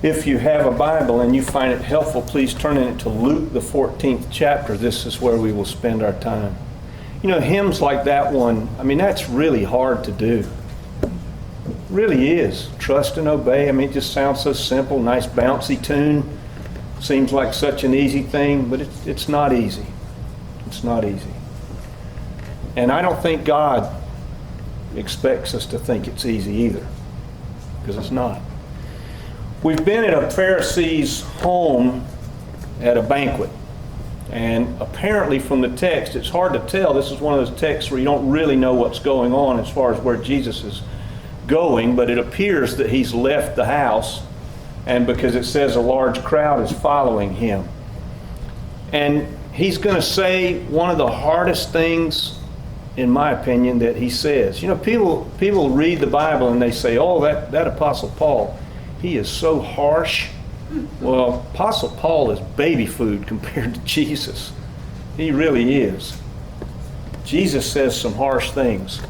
If you have a Bible and you find it helpful, please turn in it to Luke, the 14th chapter. This is where we will spend our time. You know, hymns like that one, I mean, that's really hard to do. It really is. Trust and obey. I mean, it just sounds so simple, nice bouncy tune. Seems like such an easy thing, but it's not easy. It's not easy. And I don't think God expects us to think it's easy either, because it's not. We've been at a Pharisee's home at a banquet. And apparently from the text, it's hard to tell. This is one of those texts where you don't really know what's going on as far as where Jesus is going, but it appears that he's left the house, and because it says a large crowd is following him. And he's going to say one of the hardest things, in my opinion, that he says. You know, people read the Bible and they say, oh, that Apostle Paul, he is so harsh. Well, Apostle Paul is baby food compared to Jesus. He really is. Jesus says some harsh things.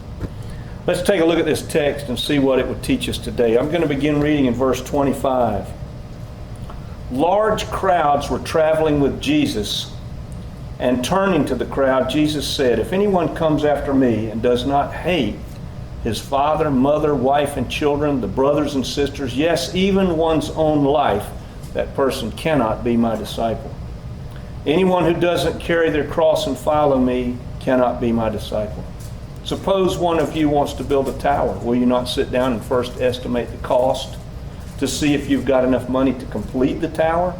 Let's take a look at this text and see what it would teach us today. I'm going to begin reading in verse 25. Large crowds were traveling with Jesus, and turning to the crowd, Jesus said, "If anyone comes after me and does not hate his father, mother, wife, and children, the brothers and sisters, yes, even one's own life, that person cannot be my disciple. Anyone who doesn't carry their cross and follow me cannot be my disciple. Suppose one of you wants to build a tower. Will you not sit down and first estimate the cost to see if you've got enough money to complete the tower?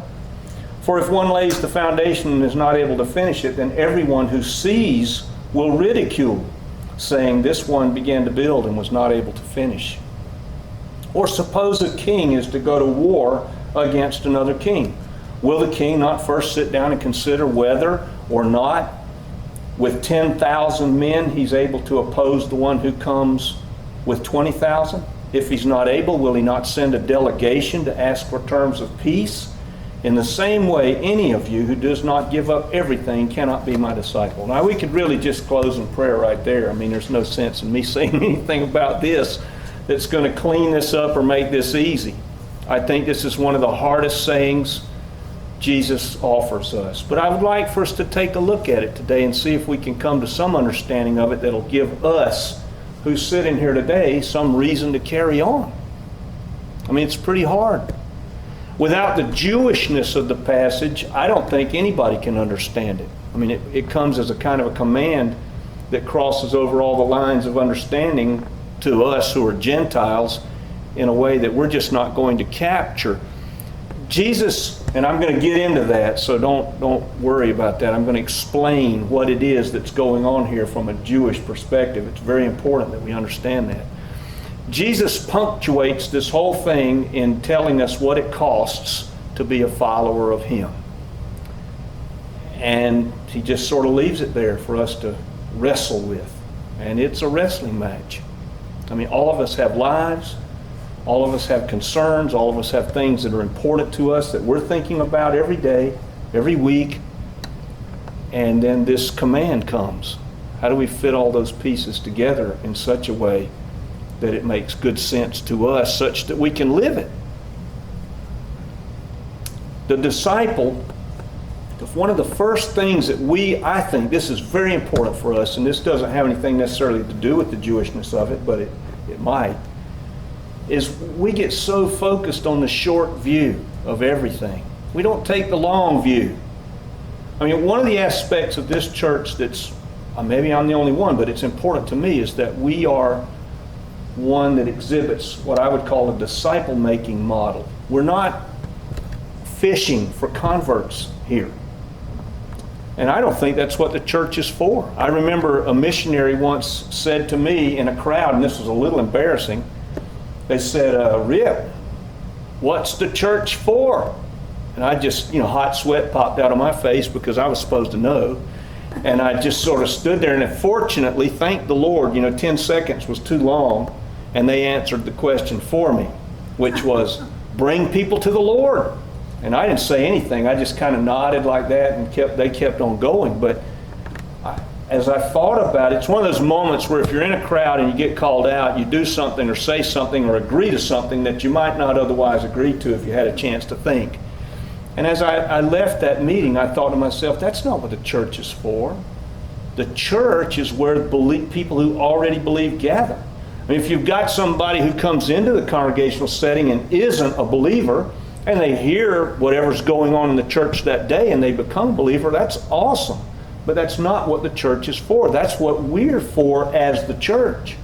For if one lays the foundation and is not able to finish it, then everyone who sees will ridicule, saying, 'This one began to build and was not able to finish.' Or suppose a king is to go to war against another king. Will the king not first sit down and consider whether or not with 10,000 men he's able to oppose the one who comes with 20,000? If he's not able, will he not send a delegation to ask for terms of peace? In the same way, any of you who does not give up everything cannot be my disciple." Now, we could really just close in prayer right there. I mean, there's no sense in me saying anything about this that's going to clean this up or make this easy. I think this is one of the hardest sayings Jesus offers us. But I would like for us to take a look at it today and see if we can come to some understanding of it that'll give us, who sit in here today, some reason to carry on. I mean, it's pretty hard. Without the Jewishness of the passage, I don't think anybody can understand it. I mean, it comes as a kind of a command that crosses over all the lines of understanding to us who are Gentiles in a way that we're just not going to capture. Jesus, and I'm going to get into that, so don't worry about that. I'm going to explain what it is that's going on here from a Jewish perspective. It's very important that we understand that. Jesus punctuates this whole thing in telling us what it costs to be a follower of him. And he just sort of leaves it there for us to wrestle with. And it's a wrestling match. I mean, all of us have lives. All of us have concerns. All of us have things that are important to us that we're thinking about every day, every week. And then this command comes. How do we fit all those pieces together in such a way that it makes good sense to us, such that we can live it? The disciple, one of the first things that I think this is very important for us, and this doesn't have anything necessarily to do with the Jewishness of it, but it might, is we get so focused on the short view of everything. We don't take the long view. I mean, one of the aspects of this church that's, maybe I'm the only one, but it's important to me, is that we are one that exhibits what I would call a disciple-making model. We're not fishing for converts here. And I don't think that's what the church is for. I remember a missionary once said to me in a crowd, and this was a little embarrassing, they said, "Rip, what's the church for?" And I just, hot sweat popped out of my face because I was supposed to know. And I just sort of stood there, and fortunately, thank the Lord, 10 seconds was too long, and they answered the question for me, which was, bring people to the Lord. And I didn't say anything. I just kind of nodded like that, and they kept on going. But as I thought about it, it's one of those moments where if you're in a crowd and you get called out, you do something or say something or agree to something that you might not otherwise agree to if you had a chance to think. And as I left that meeting, I thought to myself, that's not what the church is for. The church is where people who already believe gather. I mean, if you've got somebody who comes into the congregational setting and isn't a believer, and they hear whatever's going on in the church that day and they become a believer, that's awesome. But that's not what the church is for. That's what we're for as the church.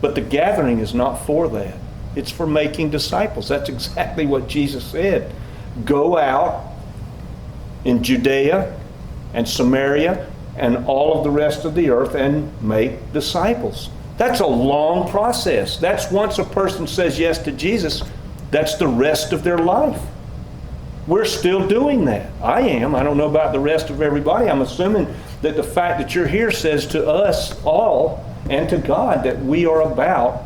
But the gathering is not for that. It's for making disciples. That's exactly what Jesus said. Go out in Judea and Samaria and all of the rest of the earth and make disciples. That's a long process. That's once a person says yes to Jesus, that's the rest of their life. We're still doing that. I am. I don't know about the rest of everybody. I'm assuming that the fact that you're here says to us all and to God that we are about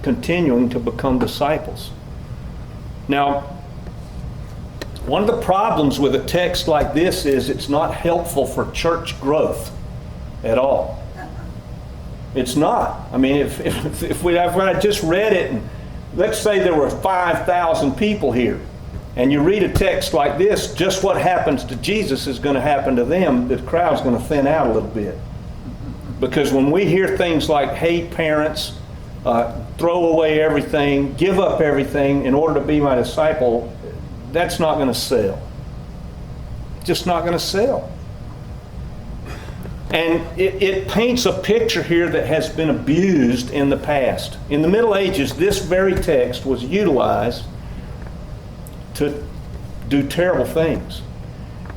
continuing to become disciples. Now, one of the problems with a text like this is it's not helpful for church growth at all. It's not. I mean, if I just read it, and let's say there were 5,000 people here, and you read a text like this, just what happens to Jesus is going to happen to them. The crowd's going to thin out a little bit. Because when we hear things like hate parents, throw away everything, give up everything in order to be my disciple, that's not going to sell. Just not going to sell. And it paints a picture here that has been abused in the past. In the Middle Ages, this very text was utilized to do terrible things.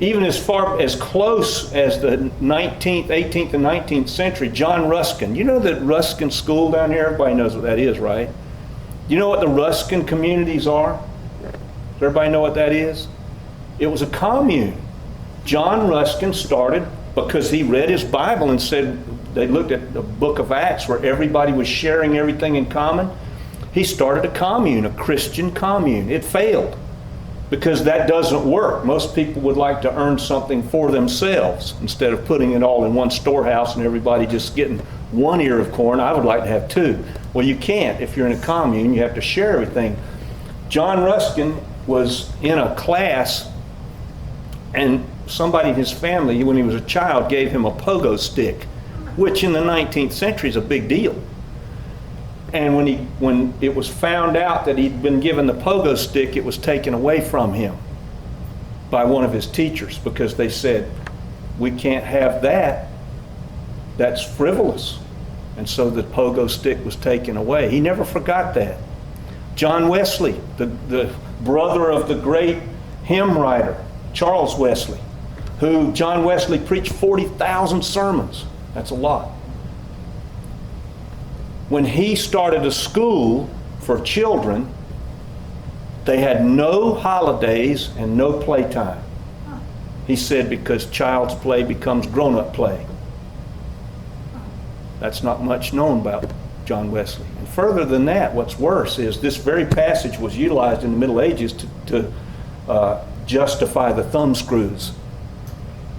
Even as far as close as the 19th, 18th, and 19th century, John Ruskin. You know that Ruskin School down here? Everybody knows what that is, right? You know what the Ruskin communities are? Does everybody know what that is? It was a commune. John Ruskin started because he read his Bible and said, they looked at the book of Acts where everybody was sharing everything in common. He started a commune, a Christian commune. It failed because that doesn't work. Most people would like to earn something for themselves instead of putting it all in one storehouse and everybody just getting one ear of corn. I would like to have two. Well, you can't. If you're in a commune, you have to share everything. John Ruskin was in a class, and somebody in his family, when he was a child, gave him a pogo stick, which in the 19th century is a big deal. And when it was found out that he'd been given the pogo stick, it was taken away from him by one of his teachers because they said, we can't have that. That's frivolous. And so the pogo stick was taken away. He never forgot that. John Wesley, the brother of the great hymn writer, Charles Wesley, who John Wesley preached 40,000 sermons. That's a lot. When he started a school for children, they had no holidays and no playtime. He said because child's play becomes grown-up play. That's not much known about John Wesley. And further than that, what's worse is this very passage was utilized in the Middle Ages to justify the thumbscrews.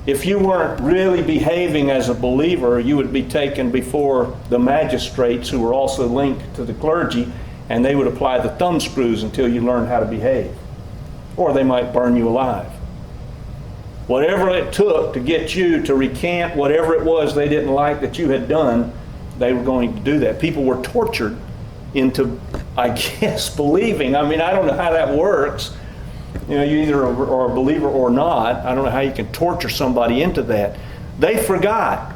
If you weren't really behaving as a believer, you would be taken before the magistrates who were also linked to the clergy, and they would apply the thumbscrews until you learned how to behave. Or they might burn you alive. Whatever it took to get you to recant whatever it was they didn't like that you had done, they were going to do that. People were tortured into, I guess, believing. I mean, I don't know how that works. You know, you either are a believer or not. I don't know how you can torture somebody into that. They forgot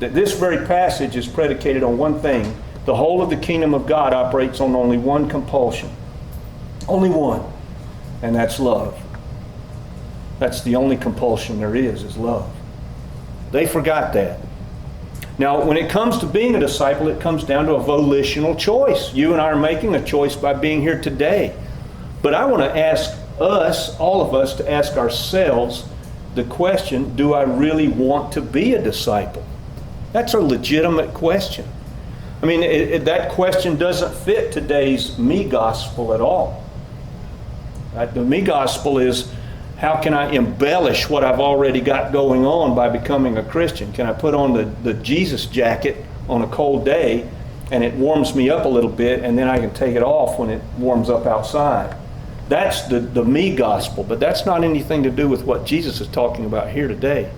that this very passage is predicated on one thing. The whole of the kingdom of God operates on only one compulsion. Only one. And that's love. That's the only compulsion there is love. They forgot that. Now, when it comes to being a disciple, it comes down to a volitional choice. You and I are making a choice by being here today. But I want to ask us, all of us, to ask ourselves the question, do I really want to be a disciple? That's a legitimate question. I mean, that question doesn't fit today's me gospel at all. The me gospel is, How can I embellish what I've already got going on by becoming a Christian? Can I put on the Jesus jacket on a cold day and it warms me up a little bit, and then I can take it off when it warms up outside? That's the me gospel, but that's not anything to do with what Jesus is talking about here today.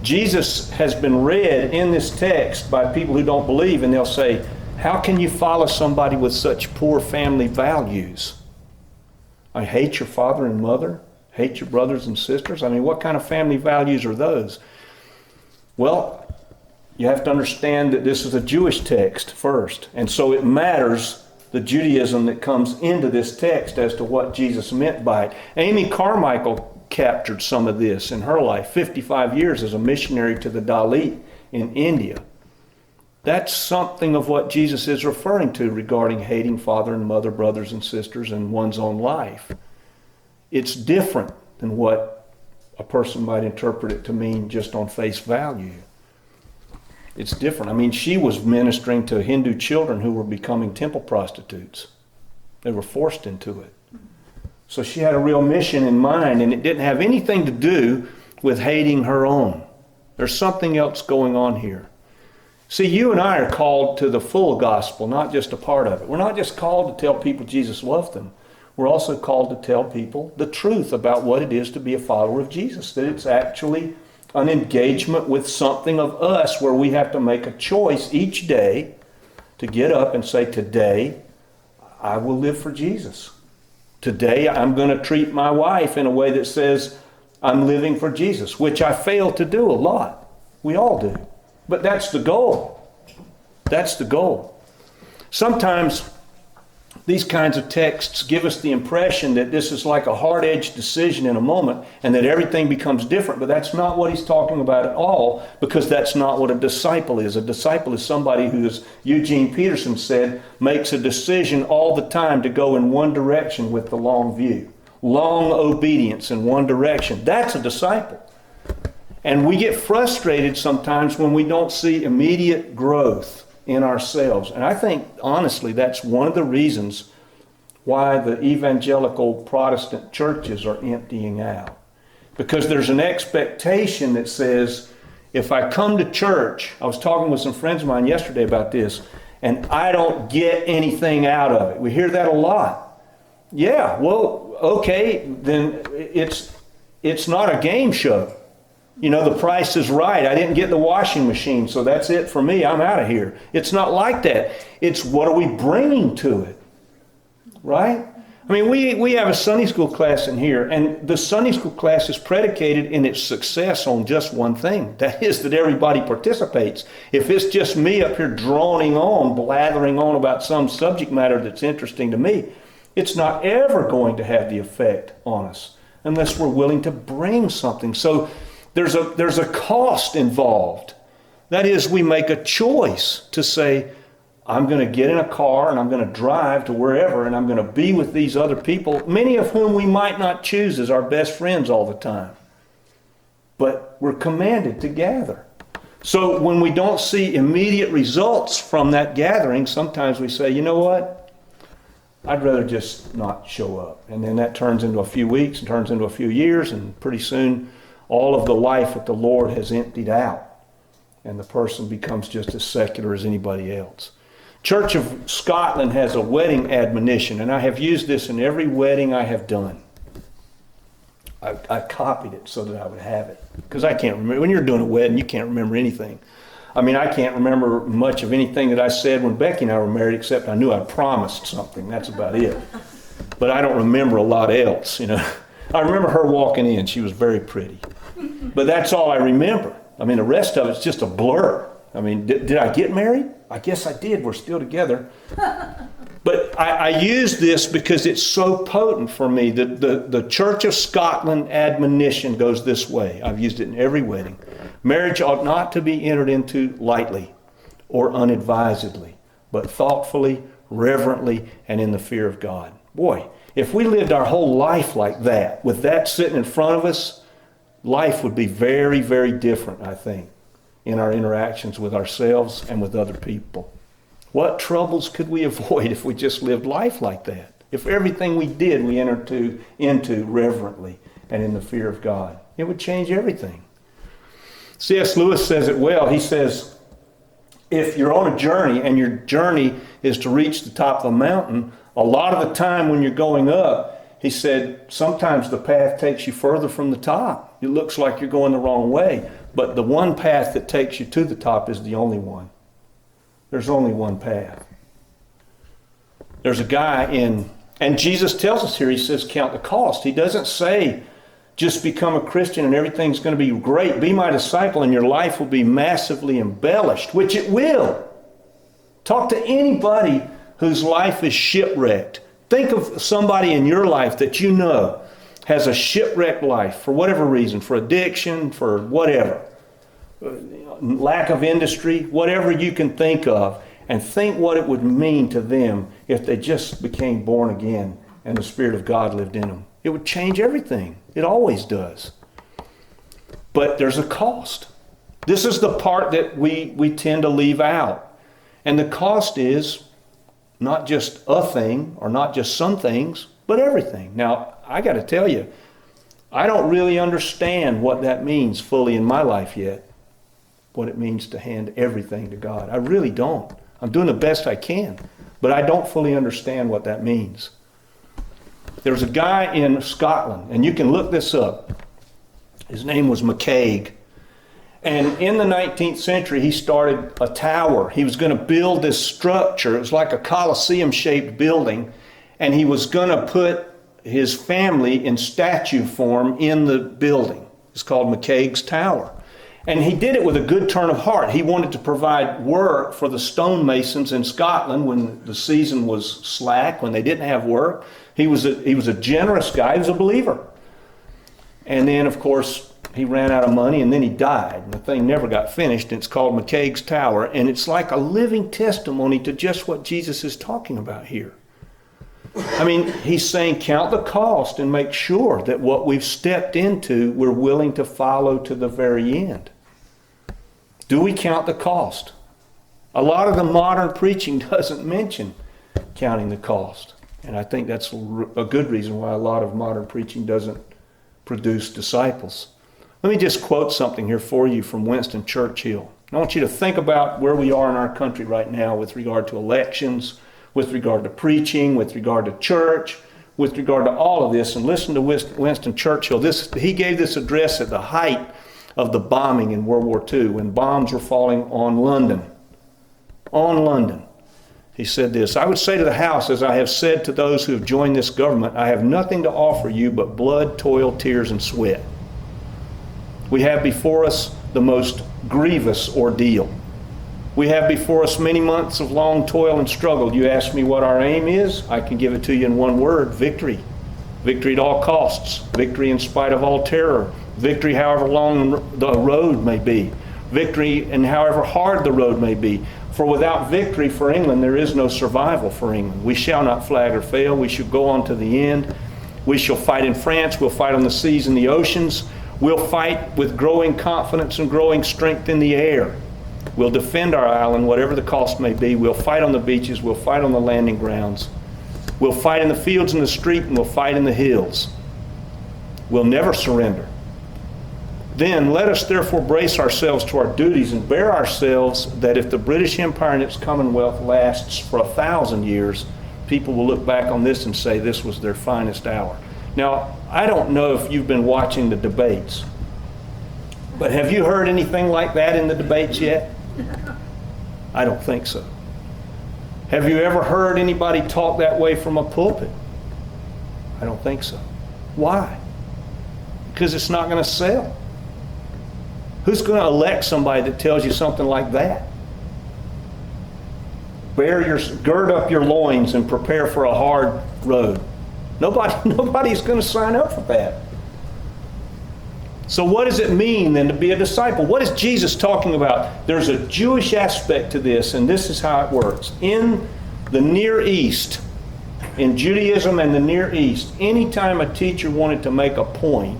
Jesus has been read in this text by people who don't believe, and they'll say, how can you follow somebody with such poor family values? I hate your father and mother, hate your brothers and sisters. I mean, what kind of family values are those? Well, you have to understand that this is a Jewish text first, and so it matters the Judaism that comes into this text as to what Jesus meant by it. Amy Carmichael captured some of this in her life, 55 years as a missionary to the Dalit in India. That's something of what Jesus is referring to regarding hating father and mother, brothers and sisters, in one's own life. It's different than what a person might interpret it to mean just on face value. It's different. I mean, she was ministering to Hindu children who were becoming temple prostitutes. They were forced into it. So she had a real mission in mind, and it didn't have anything to do with hating her own. There's something else going on here. See, you and I are called to the full gospel, not just a part of it. We're not just called to tell people Jesus loved them. We're also called to tell people the truth about what it is to be a follower of Jesus, that it's actually an engagement with something of us where we have to make a choice each day to get up and say, today I will live for Jesus. Today I'm going to treat my wife in a way that says I'm living for Jesus, which I fail to do a lot. We all do. But that's the goal. That's the goal. Sometimes these kinds of texts give us the impression that this is like a hard-edged decision in a moment and that everything becomes different, but that's not what he's talking about at all, because that's not what a disciple is. A disciple is somebody who, as Eugene Peterson said, makes a decision all the time to go in one direction with the long view. Long obedience in one direction. That's a disciple. And we get frustrated sometimes when we don't see immediate growth in ourselves. And I think, honestly, that's one of the reasons why the evangelical Protestant churches are emptying out. Because there's an expectation that says, if I come to church, I was talking with some friends of mine yesterday about this, and I don't get anything out of it. We hear that a lot. Yeah, well, okay, then it's not a game show. You know, the price is right. I didn't get the washing machine, so that's it for me. I'm out of here. It's not like that. It's what are we bringing to it, right? I mean, we have a Sunday school class in here, and the Sunday school class is predicated in its success on just one thing. That is that everybody participates. If it's just me up here droning on, blathering on about some subject matter that's interesting to me, it's not ever going to have the effect on us unless we're willing to bring something. So there's a cost involved. That is, we make a choice to say, I'm going to get in a car and I'm going to drive to wherever and I'm going to be with these other people, many of whom we might not choose as our best friends all the time. But we're commanded to gather. So when we don't see immediate results from that gathering, sometimes we say, you know what? I'd rather just not show up. And then that turns into a few weeks and turns into a few years, and pretty soon all of the life that the Lord has emptied out, and the person becomes just as secular as anybody else. Church of Scotland has a wedding admonition, and I have used this in every wedding I have done. I copied it so that I would have it, because I can't remember. When you're doing a wedding, you can't remember anything. I mean, I can't remember much of anything that I said when Becky and I were married, except I knew I promised something. That's about it. But I don't remember a lot else, you know. I remember her walking in. She was very pretty. But that's all I remember. I mean, the rest of it's just a blur. I mean, did I get married? I guess I did. We're still together. But I use this because it's so potent for me. The Church of Scotland admonition goes this way. I've used it in every wedding. Marriage ought not to be entered into lightly or unadvisedly, but thoughtfully, reverently, and in the fear of God. Boy, if we lived our whole life like that, with that sitting in front of us, life would be very, very different, I think, in our interactions with ourselves and with other people. What troubles could we avoid if we just lived life like that? If everything we did we entered into reverently and in the fear of God. It would change everything. C.S. Lewis says it well. He says, if you're on a journey and your journey is to reach the top of a mountain, a lot of the time when you're going up, he said, sometimes the path takes you further from the top. It looks like you're going the wrong way, but the one path that takes you to the top is the only one. There's only one path. There's a guy and Jesus tells us here, he says, count the cost. He doesn't say, just become a Christian and everything's going to be great. Be my disciple and your life will be massively embellished, which it will. Talk to anybody whose life is shipwrecked. Think of somebody in your life that you know has a shipwrecked life for whatever reason, for addiction, for whatever, lack of industry, whatever you can think of, and think what it would mean to them if they just became born again and the Spirit of God lived in them. It would change everything. It always does. But there's a cost. This is the part that we tend to leave out. And the cost is not just a thing or not just some things, but everything. Now, I got to tell you, I don't really understand what that means fully in my life yet, what it means to hand everything to God. I really don't. I'm doing the best I can, but I don't fully understand what that means. There's a guy in Scotland, and you can look this up. His name was McCaig. And in the 19th century, he started a tower. He was going to build this structure. It was like a Colosseum-shaped building. And he was going to put his family in statue form in the building. It's called McCaig's Tower. And he did it with a good turn of heart. He wanted to provide work for the stonemasons in Scotland when the season was slack, when they didn't have work. He was a generous guy. He was a believer. And then, of course, he ran out of money and then he died. And the thing never got finished. And it's called McCaig's Tower. And it's like a living testimony to just what Jesus is talking about here. I mean, he's saying count the cost and make sure that what we've stepped into, we're willing to follow to the very end. Do we count the cost? A lot of the modern preaching doesn't mention counting the cost. And I think that's a good reason why a lot of modern preaching doesn't produce disciples. Let me just quote something here for you from Winston Churchill. I want you to think about where we are in our country right now with regard to elections, with regard to preaching, with regard to church, with regard to all of this, and listen to Winston Churchill. He gave this address at the height of the bombing in World War II, when bombs were falling on London. On London. He said this, I would say to the House, as I have said to those who have joined this government, I have nothing to offer you but blood, toil, tears, and sweat. We have before us the most grievous ordeal. We have before us many months of long toil and struggle. You ask me what our aim is? I can give it to you in one word, victory. Victory at all costs. Victory in spite of all terror. Victory however long the road may be. Victory and however hard the road may be. For without victory for England, there is no survival for England. We shall not flag or fail. We shall go on to the end. We shall fight in France. We'll fight on the seas and the oceans. We'll fight with growing confidence and growing strength in the air. We'll defend our island, whatever the cost may be. We'll fight on the beaches. We'll fight on the landing grounds. We'll fight in the fields and the street, and we'll fight in the hills. We'll never surrender. Then let us therefore brace ourselves to our duties and bear ourselves that if the British Empire and its Commonwealth lasts for 1,000 years, people will look back on this and say this was their finest hour. Now, I don't know if you've been watching the debates, but have you heard anything like that in the debates yet? I don't think so. Have you ever heard anybody talk that way from a pulpit? I don't think so. Why? Because it's not going to sell. Who's going to elect somebody that tells you something like that? Gird up your loins and prepare for a hard road. Nobody's going to sign up for that. So what does it mean then to be a disciple? What is Jesus talking about? There's a Jewish aspect to this, and this is how it works. In the Near East, in Judaism and the Near East, anytime a teacher wanted to make a point,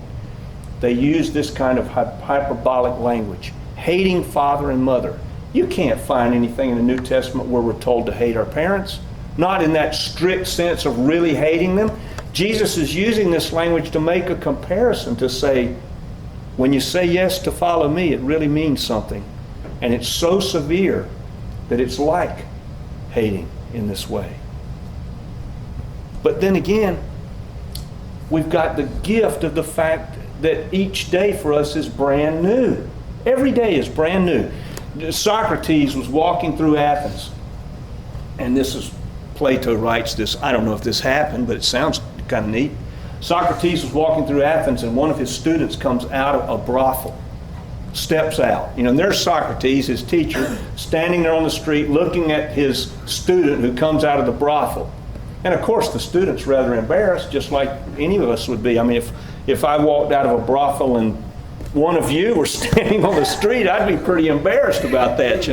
they used this kind of hyperbolic language. Hating father and mother. You can't find anything in the New Testament where we're told to hate our parents. Not in that strict sense of really hating them. Jesus is using this language to make a comparison, to say, when you say yes to follow me, it really means something. And it's so severe that it's like hating in this way. But then again, we've got the gift of the fact that each day for us is brand new. Every day is brand new. Socrates was walking through Athens. And this is, Plato writes this. I don't know if this happened, but it sounds kind of neat. Socrates was walking through Athens, and one of his students comes out of a brothel, steps out. And there's Socrates, his teacher, standing there on the street looking at his student who comes out of the brothel. And of course, the student's rather embarrassed, just like any of us would be. I mean, if I walked out of a brothel and one of you were standing on the street, I'd be pretty embarrassed about that,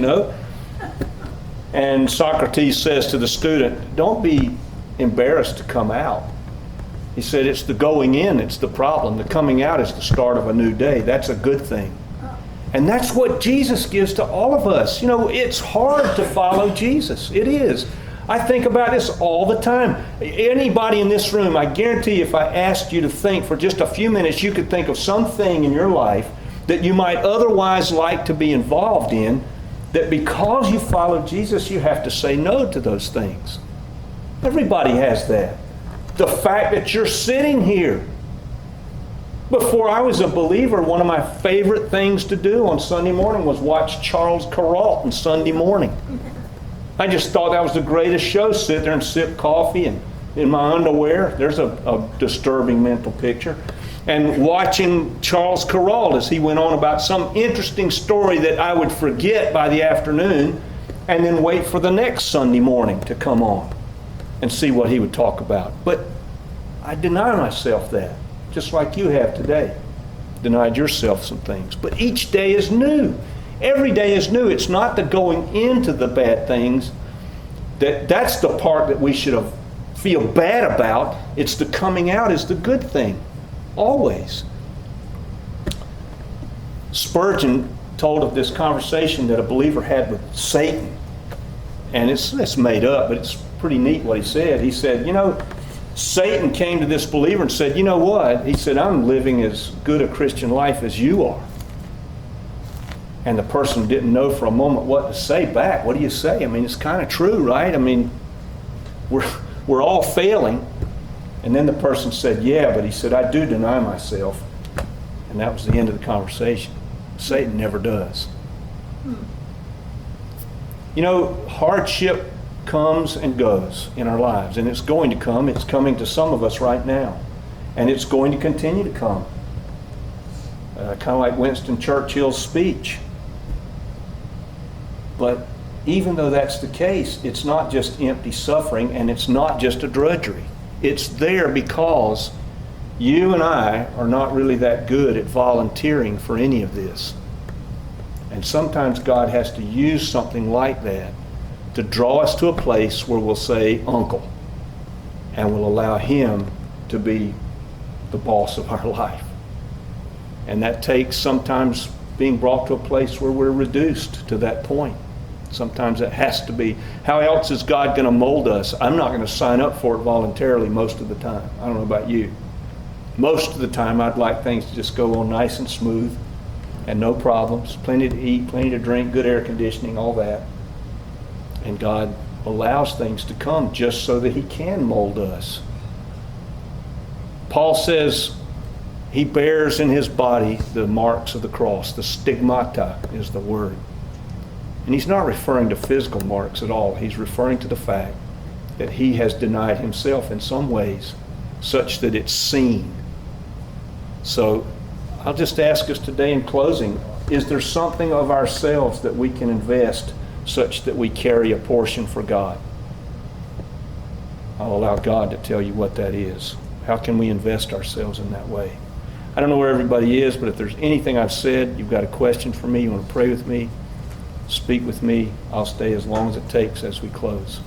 And Socrates says to the student, don't be embarrassed to come out. He said, it's the going in that's the problem. The coming out is the start of a new day. That's a good thing. And that's what Jesus gives to all of us. It's hard to follow Jesus. It is. I think about this all the time. Anybody in this room, I guarantee you, if I asked you to think for just a few minutes, you could think of something in your life that you might otherwise like to be involved in, that because you follow Jesus, you have to say no to those things. Everybody has that. The fact that you're sitting here. Before I was a believer, one of my favorite things to do on Sunday morning was watch Charles Kuralt on Sunday morning. I just thought that was the greatest show. Sit there and sip coffee and in my underwear. There's a disturbing mental picture. And watching Charles Kuralt as he went on about some interesting story that I would forget by the afternoon, and then wait for the next Sunday morning to come on and see what he would talk about. But I deny myself that, just like you have today. Denied yourself some things. But each day is new. Every day is new. It's not the going into the bad things. That's the part that we should feel bad about. It's the coming out is the good thing. Always. Spurgeon told of this conversation that a believer had with Satan. And it's made up, but it's pretty neat what he said. He said, Satan came to this believer and said, you know what? He said, I'm living as good a Christian life as you are. And the person didn't know for a moment what to say back. What do you say? I mean, it's kind of true, right? I mean, we're all failing. And then the person said, yeah, but he said, I do deny myself. And that was the end of the conversation. Satan never does. Hardship comes and goes in our lives, and it's going to come. It's coming to some of us right now, and it's going to continue to come. Kind of like Winston Churchill's speech. But even though that's the case, it's not just empty suffering, and it's not just a drudgery. It's there because you and I are not really that good at volunteering for any of this. And sometimes God has to use something like that to draw us to a place where we'll say, Uncle, and we'll allow Him to be the boss of our life. And that takes sometimes being brought to a place where we're reduced to that point. Sometimes it has to be. How else is God going to mold us? I'm not going to sign up for it voluntarily most of the time. I don't know about you. Most of the time I'd like things to just go on nice and smooth and no problems. Plenty to eat, plenty to drink, good air conditioning, all that. And God allows things to come just so that He can mold us. Paul says He bears in His body the marks of the cross. The stigmata is the word. And he's not referring to physical marks at all. He's referring to the fact that He has denied Himself in some ways such that it's seen. So I'll just ask us today in closing, is there something of ourselves that we can invest such that we carry a portion for God? I'll allow God to tell you what that is. How can we invest ourselves in that way? I don't know where everybody is, but if there's anything I've said, you've got a question for me, you want to pray with me, speak with me, I'll stay as long as it takes as we close.